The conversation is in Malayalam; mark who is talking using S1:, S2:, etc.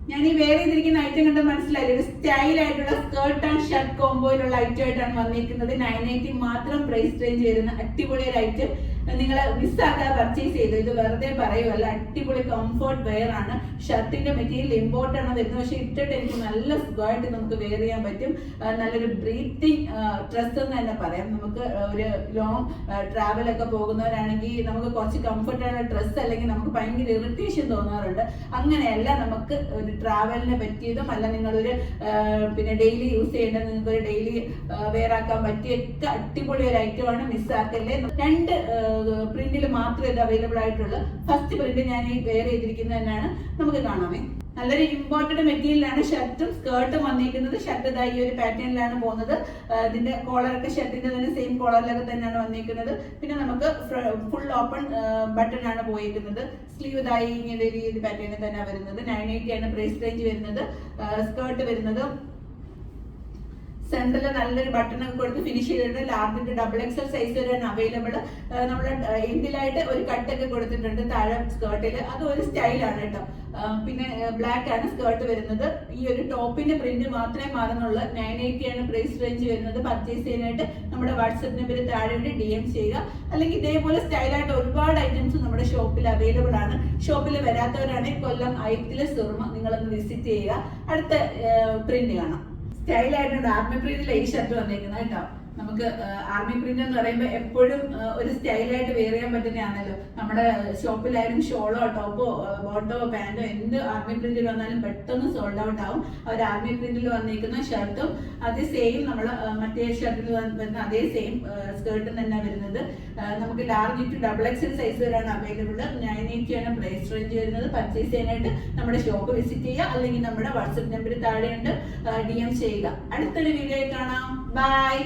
S1: ഞാൻ ഈ വേറെ ചെയ്തിരിക്കുന്ന ഐറ്റം കണ്ട് മനസ്സിലായില്ല, ഒരു സ്റ്റൈൽ ആയിട്ടുള്ള സ്കേർട്ട് ആൻഡ് ഷർട്ട് കോംബോയിലുള്ള ഐറ്റം ആയിട്ടാണ് വന്നിരിക്കുന്നത്. 980 മാത്രം പ്രൈസ് റേഞ്ച് വരുന്ന അടിപൊളി ഒരു ഐറ്റം. നിങ്ങൾ മിസ്സാക്കാതെ പർച്ചേസ് ചെയ്തു. ഇത് വെറുതെ പറയുമല്ല, അടിപൊളി കംഫർട്ട് വെയർ ആണ്. ഷർട്ടിന്റെ മെറ്റീരിയൽ ഇമ്പോർട്ട് ആണ് വരുന്നത്, പക്ഷെ ഇട്ടിട്ട് എനിക്ക് നല്ല സുഖമായിട്ട് നമുക്ക് വെയർ ചെയ്യാൻ പറ്റും. നല്ലൊരു ബ്രീത്തിങ് ഡ്രസ് എന്ന് തന്നെ പറയാം. നമുക്ക് ഒരു ലോങ് ട്രാവൽ ഒക്കെ പോകുന്നവരാണെങ്കിൽ നമുക്ക് കുറച്ച് കംഫർട്ടായുള്ള ഡ്രസ്സ് അല്ലെങ്കിൽ നമുക്ക് ഭയങ്കര ഇറിറ്റേഷൻ തോന്നാറുണ്ട്. അങ്ങനെയല്ല, നമുക്ക് ഒരു ട്രാവലിന് പറ്റിയതും അല്ല, നിങ്ങളൊരു പിന്നെ ഡെയിലി യൂസ് ചെയ്യേണ്ട, നിങ്ങൾക്ക് ഒരു ഡെയിലി വെയർ ആക്കാൻ പറ്റിയൊക്കെ അടിപൊളി ഒരു ഐറ്റമാണ്. മിസ്സാക്കല്ലേ. 2 പ്രിന്റിൽ മാത്രമേ ഇത് അവൈലബിൾ ആയിട്ടുള്ളൂ. ഫസ്റ്റ് പ്രിന്റ് ഞാൻ ഈ വെയർ ചെയ്തിരിക്കുന്നത് തന്നെയാണ്, നമുക്ക് കാണാമേ. നല്ലൊരു ഇമ്പോർട്ടഡ് മെറ്റീരിയലാണ് ഷർട്ടും സ്കേർട്ടും വന്നിരിക്കുന്നത്. ഷർട്ട് ഇതാ ഈ ഒരു പാറ്റേണിലാണ് പോകുന്നത്. ഇതിന്റെ കോളറൊക്കെ ഷർട്ടിന്റെ തന്നെ സെയിം കോളറിലൊക്കെ തന്നെയാണ് വന്നിരിക്കുന്നത്. പിന്നെ നമുക്ക് ഫുൾ ഓപ്പൺ ബട്ടൺ ആണ് പോയിരിക്കുന്നത്. സ്ലീവ് ഇതായി ഇങ്ങനെ ഈ പാറ്റേണിൽ തന്നെ വരുന്നത്. 980 ആണ് പ്രൈസ് റേഞ്ച് വരുന്നത്. സ്കേർട്ട് വരുന്നത് സെന്ററിൽ നല്ലൊരു ബട്ടൺ ഒക്കെ കൊടുത്ത് ഫിനിഷ് ചെയ്തിട്ടുണ്ട്. ലാർജിന്റെ XXL സൈസ് വരെയാണ് അവൈലബിൾ. നമ്മൾ എൻഡിലായിട്ട് ഒരു കട്ടൊക്കെ കൊടുത്തിട്ടുണ്ട് താഴെ സ്കേർട്ടിൽ. അത് ഒരു സ്റ്റൈലാണ് കേട്ടോ. പിന്നെ ബ്ലാക്ക് ആണ് സ്കേർട്ട് വരുന്നത്. ഈ ഒരു ടോപ്പിന്റെ പ്രിന്റ് മാത്രമേ മാറുന്നുള്ളൂ. 980 ആണ് പ്രൈസ് റേഞ്ച് വരുന്നത്. പർച്ചേസ് ചെയ്യാനായിട്ട് നമ്മുടെ വാട്സ്ആപ്പ് നമ്പർ താഴെ DM ചെയ്യുക. അല്ലെങ്കിൽ ഇതേപോലെ സ്റ്റൈലായിട്ട് ഒരുപാട് ഐറ്റംസ് നമ്മുടെ ഷോപ്പിൽ അവൈലബിൾ ആണ്. ഷോപ്പിൽ വരാത്തവരാണെങ്കിൽ കൊല്ലം ഐത്തിലെ സുറുമ നിങ്ങളൊന്ന് വിസിറ്റ് ചെയ്യുക. അടുത്ത പ്രിന്റ് കാണാം. സ്റ്റൈലായിട്ടുണ്ട്. ആർമി പ്രിന്റിലെ ഈ ഷർട്ട് വന്നേക്കുന്നത് കേട്ടോ. നമുക്ക് ആർമി പ്രിന്റ് എന്ന് പറയുമ്പോൾ എപ്പോഴും ഒരു സ്റ്റൈലായിട്ട് വെയർ ചെയ്യാൻ പറ്റുന്നതാണല്ലോ. നമ്മുടെ ഷോപ്പിലായാലും ഷോളോ ടോപ്പോ ബോട്ടോ പാൻറ്റോ എന്ത് ആർമി പ്രിന്റിൽ വന്നാലും പെട്ടെന്ന് സോൾഡ് ഔട്ട് ആവും. അവർ ആർമി പ്രിന്റിൽ വന്നിരിക്കുന്ന ഷർട്ടും അതേ സെയിം നമ്മൾ മറ്റേ ഷർട്ടിൽ വരുന്ന അതേ സെയിം സ്കേർട്ടും തന്നെ വരുന്നത്. നമുക്ക് ലാർജ് ടു XXL സൈസ് വരെയാണ് അവൈലബിൾ. 980 ആണ് പ്രൈസ് റേഞ്ച് വരുന്നത്. പർച്ചേസ് ചെയ്യാനായിട്ട് നമ്മുടെ ഷോപ്പ് വിസിറ്റ് ചെയ്യുക, അല്ലെങ്കിൽ നമ്മുടെ വാട്സ്ആപ്പ് നമ്പർ താഴെയുണ്ട്, DM ചെയ്യുക. അടുത്തൊരു വീഡിയോ കാണാം. ബൈ.